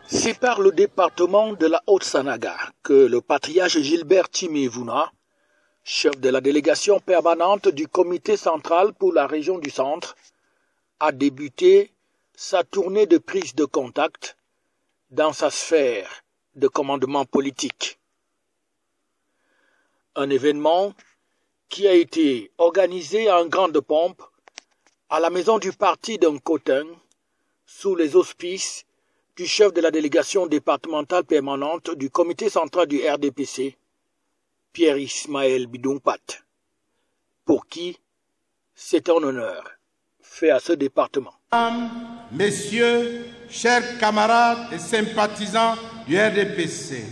C'est par le département de la Haute-Sanaga que le patriarche Gilbert Timi Ebuna, chef de la délégation permanente du comité central pour la région du centre, a débuté sa tournée de prise de contact dans sa sphère de commandement politique. Un événement qui a été organisé en grande pompe à la maison du parti d'Nkoten sous les auspices du chef de la délégation départementale permanente du comité central du RDPC, Pierre Ismaël Bidounkpat, pour qui c'est un honneur fait à ce département. Mesdames, Messieurs, chers camarades et sympathisants du RDPC,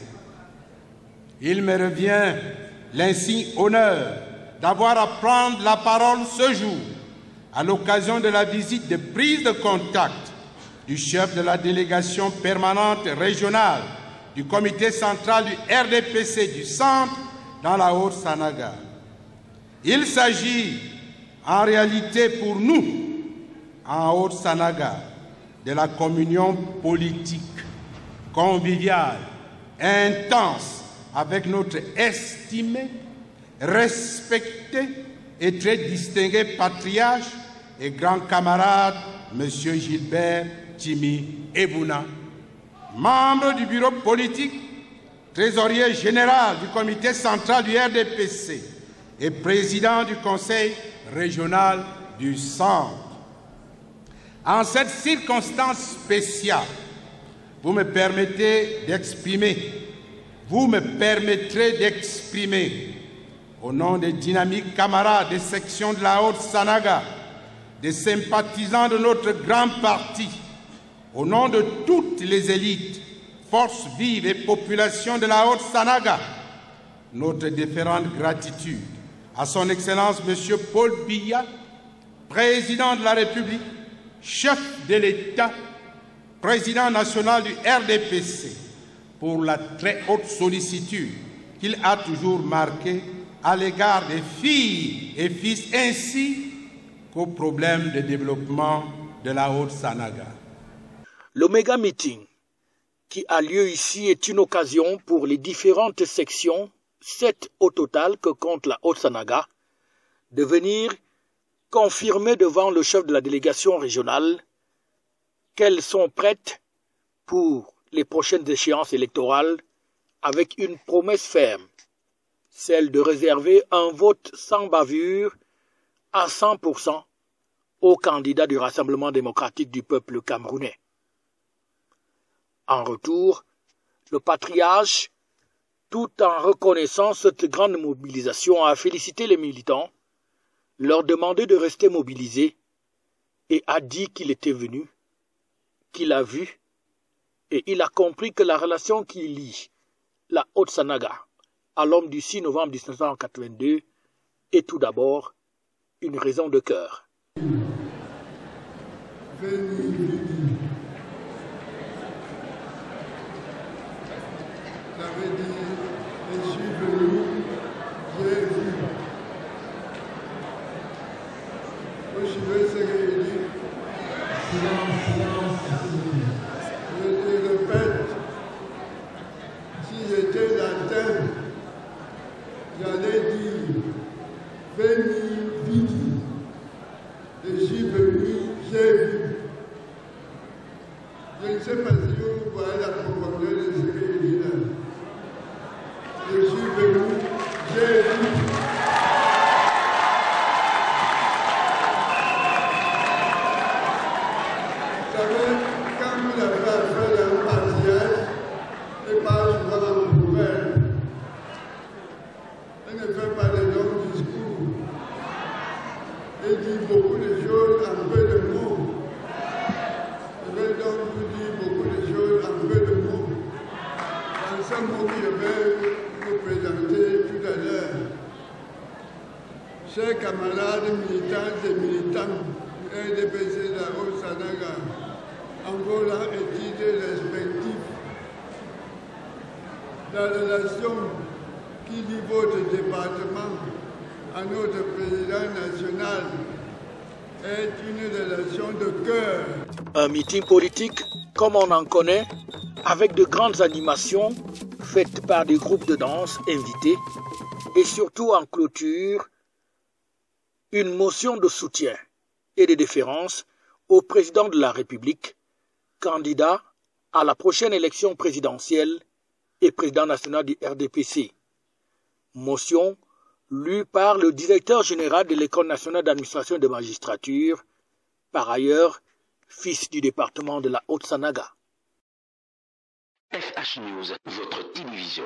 il me revient l'insigne honneur d'avoir à prendre la parole ce jour à l'occasion de la visite de prise de contact du chef de la délégation permanente régionale du comité central du RDPC du centre dans la Haute-Sanaga. Il s'agit en réalité pour nous, en Haute-Sanaga, de la communion politique, conviviale, intense avec notre estimé, respecté et très distingué patriarche et grand camarade, M. Gilbert Timi Ebuna, membre du bureau politique, trésorier général du comité central du RDPC et président du conseil régional du centre. En cette circonstance spéciale, vous me permettrez d'exprimer, au nom des dynamiques camarades des sections de la Haute-Sanaga, des sympathisants de notre grand parti, au nom de toutes les élites, forces vives et populations de la Haute-Sanaga, notre déférente gratitude à son Excellence M. Paul Biya, président de la République, chef de l'État, président national du RDPC, pour la très haute sollicitude qu'il a toujours marquée à l'égard des filles et fils ainsi qu'aux problèmes de développement de la Haute-Sanaga. Le méga meeting qui a lieu ici est une occasion pour les différentes sections, 7 au total que compte la Haute-Sanaga, de venir confirmer devant le chef de la délégation régionale qu'elles sont prêtes pour les prochaines échéances électorales avec une promesse ferme, celle de réserver un vote sans bavure à 100% au candidat du Rassemblement démocratique du peuple camerounais. En retour, le patriarche, tout en reconnaissant cette grande mobilisation, a félicité les militants, leur demandé de rester mobilisés et a dit qu'il était venu, qu'il a vu et il a compris que la relation qui lie la Haute-Sanaga à l'homme du 6 novembre 1982 est tout d'abord une raison de cœur. J'avais dit, je suis venu, j'ai vu. Moi, je veux ce qu'il dit. Je le répète, si j'étais latin, j'allais dire, veni, vidi. Je suis venu, j'ai vu. Je ne sais pas si vous voyez la profondeur de ce qu'il dit là. Je suis venu, j'ai vu. Vous savez, quand vous avez affaire à un patriarche, et pas souvent en poubelle, il ne fait pas de longs discours. Il dit beaucoup de choses en peu de mots. Je vais donc vous dire beaucoup de choses en peu de mots. Dans ce mot que je vais vous présenter tout à l'heure, chers camarades militantes et militants du RDPC de la Haute-Sanaga, en vos rangs et titres respectifs, la relation qui lie votre département à notre président national est une relation de cœur. Un meeting politique comme on en connaît, avec de grandes animations faites par des groupes de danse invités et surtout en clôture, une motion de soutien et de déférence au président de la République, candidat à la prochaine élection présidentielle et président national du RDPC. Motion lue par le directeur général de l'École nationale d'administration et de magistrature, par ailleurs fils du département de la Haute-Sanaga. FH News, votre télévision.